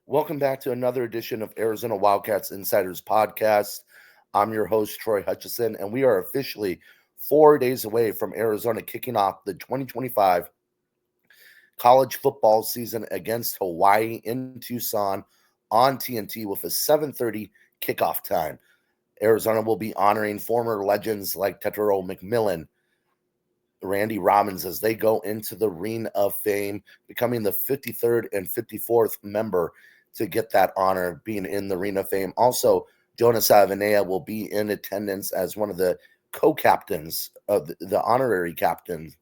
Welcome back to another edition of Arizona Wildcats Insiders Podcast. I'm your host, Troy Hutchison, and we are officially 4 days away from Arizona kicking off the 2025 college football season against Hawaii in Tucson on TNT with a 7:30 kickoff time. Arizona will be honoring former legends like Tetero McMillan, Randy Robbins as they go into the Ring of Fame, becoming the 53rd and 54th member to get that honor, being in the Ring of Fame. Also, Jonas Avenea will be in attendance as one of the co-captains of the honorary captain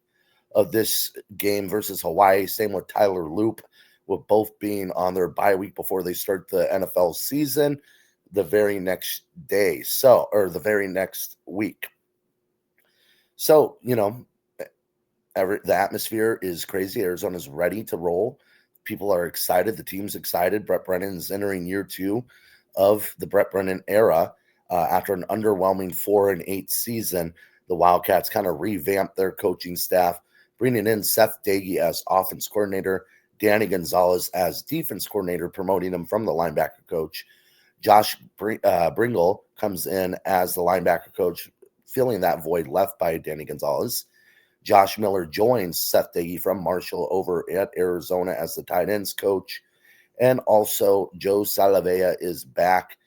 of this game versus Hawaii. Same with Tyler Loop, with both being on their bye week before they start the NFL season the very next day. Or the very next week. So, the atmosphere is crazy. Arizona's ready to roll. People are excited. The team's excited. Brett Brennan's entering year 2 of the Brett Brennan era. After an underwhelming 4-8 season, the Wildcats kind of revamped their coaching staff, bringing in Seth Dagey as offense coordinator, Danny Gonzalez as defense coordinator, promoting him from the linebacker coach. Josh Bringle comes in as the linebacker coach, filling that void left by Danny Gonzalez. Josh Miller joins Seth Dagey from Marshall over at Arizona as the tight ends coach. And also Joe Salavea is back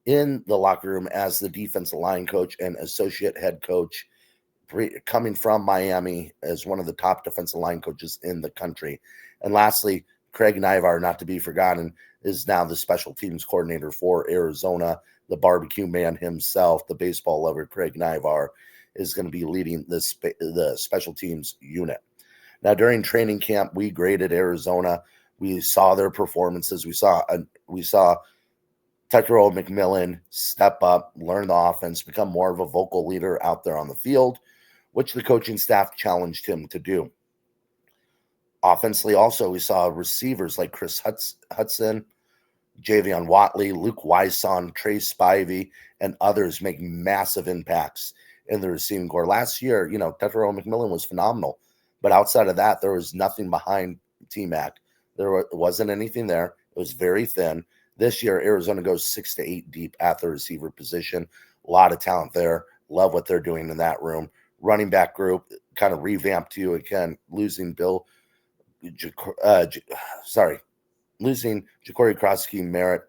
in the locker room as the defensive line coach and associate head coach, coming from Miami as one of the top defensive line coaches in the country. And lastly, Craig Nivar, not to be forgotten, is now the special teams coordinator for Arizona. The barbecue man himself, the baseball lover, Craig Nivar, is going to be leading the special teams unit. Now, during training camp, we graded Arizona. We saw their performances. We saw Tetero McMillan step up, learn the offense, become more of a vocal leader out there on the field, which the coaching staff challenged him to do. Offensively, also, we saw receivers like Chris Hudson, Javion Watley, Luke Wyson, Trey Spivey, and others make massive impacts in the receiving core. Last year, Tetero McMillan was phenomenal, but outside of that, there was nothing behind T-Mac. There wasn't anything there. It was very thin. This year, Arizona goes 6 to 8 deep at the receiver position. A lot of talent there. Love what they're doing in that room. Running back group kind of revamped too. Again, losing Ja'Cory Krosky Merritt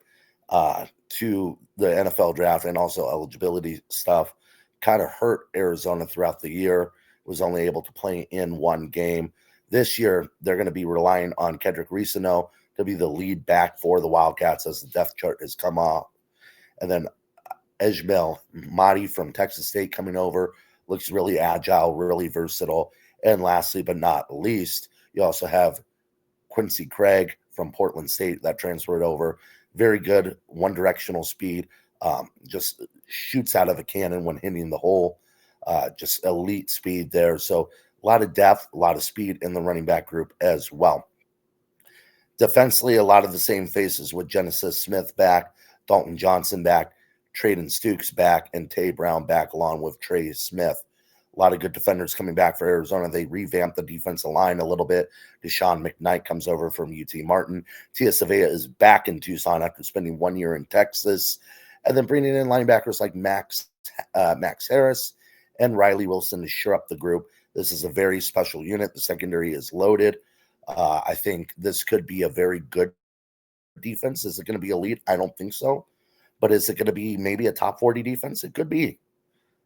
to the NFL draft and also eligibility stuff kind of hurt Arizona throughout the year. Was only able to play in one game. This year, they're going to be relying on Kedrick Risano to be the lead back for the Wildcats as the depth chart has come off. And then Ejmel Mahdi from Texas State coming over, looks really agile, really versatile. And lastly, but not least, you also have Quincy Craig from Portland State that transferred over. Very good one-directional speed. Just shoots out of a cannon when hitting the hole. Just elite speed there. So a lot of depth, a lot of speed in the running back group as well. Defensively, a lot of the same faces with Genesis Smith back, Dalton Johnson back, Traden Stukes back, and Tay Brown back along with Trey Smith. A lot of good defenders coming back for Arizona. They revamped the defensive line a little bit. Deshaun McKnight comes over from UT Martin. Tia Savea is back in Tucson after spending 1 year in Texas. And then bringing in linebackers like Max Harris and Riley Wilson to shore up the group. This is a very special unit. The secondary is loaded. I think this could be a very good defense. Is it going to be elite? I don't think so. But is it going to be maybe a top 40 defense? It could be.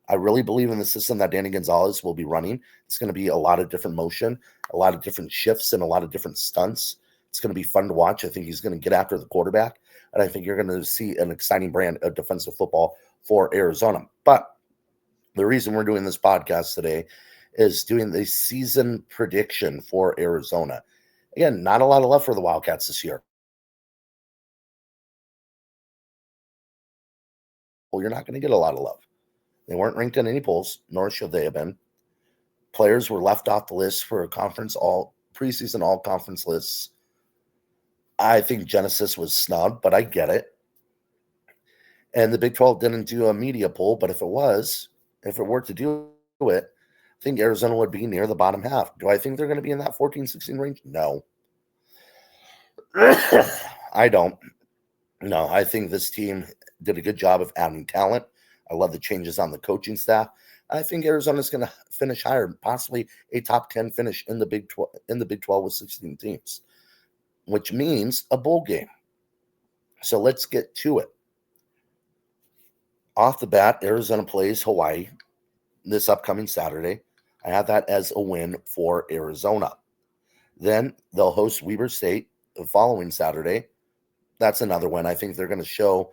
I really believe in the system that Danny Gonzalez will be running. It's going to be a lot of different motion, a lot of different shifts, and a lot of different stunts. It's going to be fun to watch. I think he's going to get after the quarterback, and I think you're going to see an exciting brand of defensive football for Arizona. But the reason we're doing this podcast today is doing the season prediction for Arizona. Again, not a lot of love for the Wildcats this year. Well, you're not going to get a lot of love. They weren't ranked in any polls, nor should they have been. Players were left off the list for preseason all conference lists. I think Genesis was snubbed, but I get it. And the Big 12 didn't do a media poll, but if it were to do it, I think Arizona would be near the bottom half. Do I think they're going to be in that 14-16 range? No. I don't. No, I think this team did a good job of adding talent. I love the changes on the coaching staff. I think Arizona's going to finish higher, possibly a top 10 finish in the Big 12 with 16 teams, which means a bowl game. So let's get to it. Off the bat, Arizona plays Hawaii this upcoming Saturday. I have that as a win for Arizona. Then they'll host Weber State the following Saturday. That's another win. I think they're going to show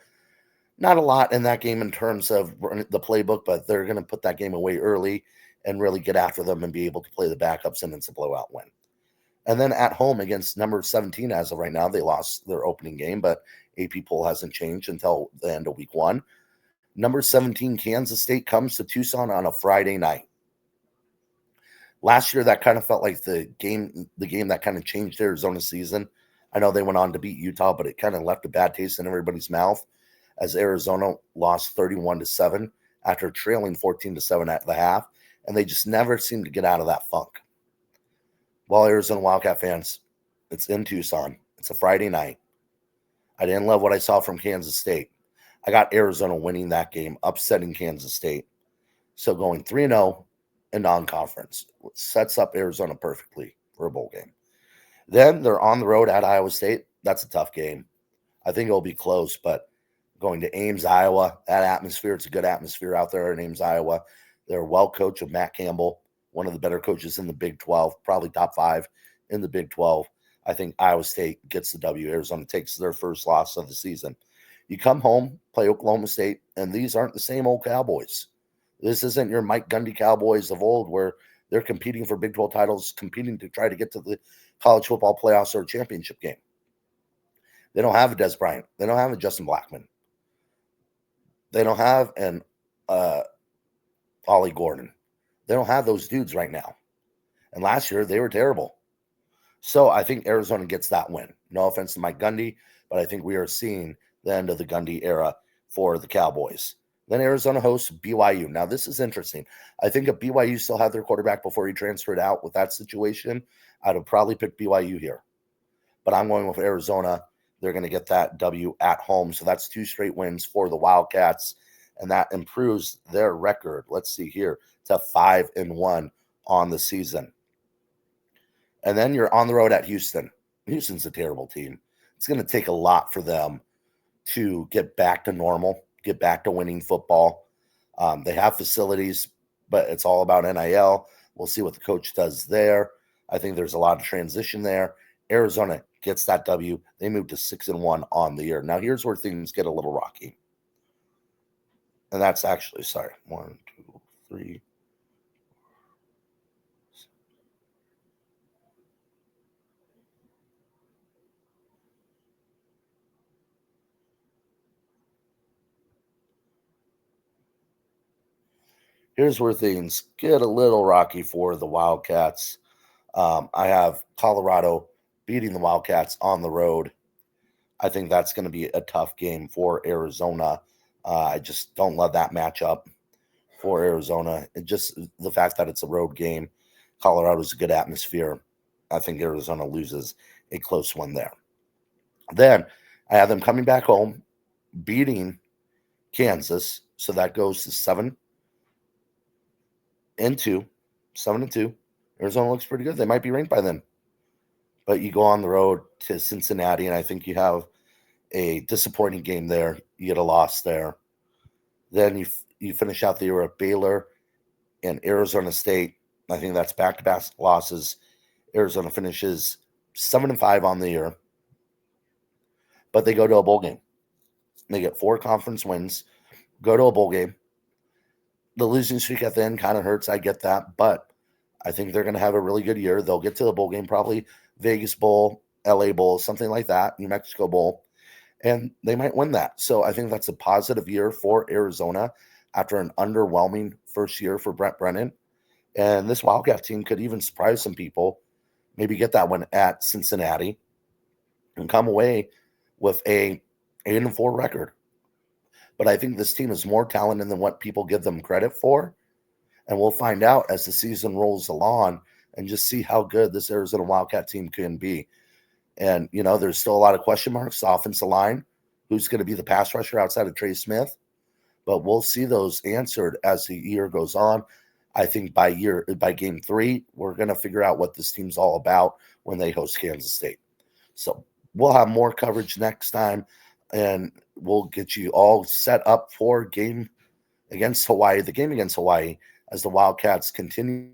not a lot in that game in terms of the playbook, but they're going to put that game away early and really get after them and be able to play the backups, and it's a blowout win. And then at home against number 17 as of right now, they lost their opening game, but AP poll hasn't changed until the end of week 1. Number 17 Kansas State comes to Tucson on a Friday night. Last year, that kind of felt like the game that kind of changed Arizona's season. I know they went on to beat Utah, but it kind of left a bad taste in everybody's mouth as Arizona lost 31-7 after trailing 14-7 at the half, and they just never seemed to get out of that funk. Well, Arizona Wildcat fans, it's in Tucson. It's a Friday night. I didn't love what I saw from Kansas State. I got Arizona winning that game, upsetting Kansas State. So going 3-0 in non-conference sets up Arizona perfectly for a bowl game. Then they're on the road at Iowa State. That's a tough game. I think it'll be close, but going to Ames, Iowa, that atmosphere, it's a good atmosphere out there in Ames, Iowa. They're well coached with Matt Campbell, one of the better coaches in the Big 12, probably top 5 in the Big 12. I think Iowa State gets the W. Arizona takes their first loss of the season. You come home, play Oklahoma State, and these aren't the same old Cowboys. This isn't your Mike Gundy Cowboys of old where they're competing for Big 12 titles, competing to try to get to the college football playoffs or championship game. They don't have a Des Bryant. They don't have a Justin Blackman. They don't have an Ollie Gordon. They don't have those dudes right now. And last year, they were terrible. So I think Arizona gets that win. No offense to Mike Gundy, but I think we are seeing the end of the Gundy era for the Cowboys. Then Arizona hosts BYU. Now, this is interesting. I think if BYU still had their quarterback before he transferred out with that situation, I'd have probably picked BYU here. But I'm going with Arizona. They're going to get that W at home. So that's 2 straight wins for the Wildcats, and that improves their record. Let's see here to 5-1 on the season. And then you're on the road at Houston. Houston's a terrible team. It's going to take a lot for them to get back to normal, get back to winning football. They have facilities, but it's all about NIL. We'll see what the coach does there. I think there's a lot of transition there. Arizona gets that W. They move to 6-1 on the year. Now, here's where things get a little rocky. And that's actually, 1, 2, 3. Here's where things get a little rocky for the Wildcats. I have Colorado beating the Wildcats on the road. I think that's going to be a tough game for Arizona. I just don't love that matchup for Arizona. Just the fact that it's a road game. Colorado's a good atmosphere. I think Arizona loses a close one there. Then I have them coming back home, beating Kansas. So that goes to 7-2. 7-2. Arizona looks pretty good. They might be ranked by then. But you go on the road to Cincinnati, and I think you have a disappointing game there. You get a loss there. Then you finish out the year at Baylor and Arizona State. I think that's back-to-back losses. Arizona finishes 7-5 on the year. But they go to a bowl game. They get 4 conference wins, go to a bowl game. The losing streak at the end kind of hurts. I get that. But I think they're going to have a really good year. They'll get to the bowl game, probably Vegas Bowl, LA Bowl, something like that, New Mexico Bowl, and they might win that. So I think that's a positive year for Arizona after an underwhelming first year for Brent Brennan. And this Wildcat team could even surprise some people, maybe get that one at Cincinnati and come away with a 8-4 record. But I think this team is more talented than what people give them credit for. And we'll find out as the season rolls along and just see how good this Arizona Wildcat team can be. And, there's still a lot of question marks. Offensive line, who's going to be the pass rusher outside of Trey Smith? But we'll see those answered as the year goes on. I think by game 3, we're going to figure out what this team's all about when they host Kansas State. So we'll have more coverage next time, and we'll get you all set up for the game against Hawaii, as the Wildcats continue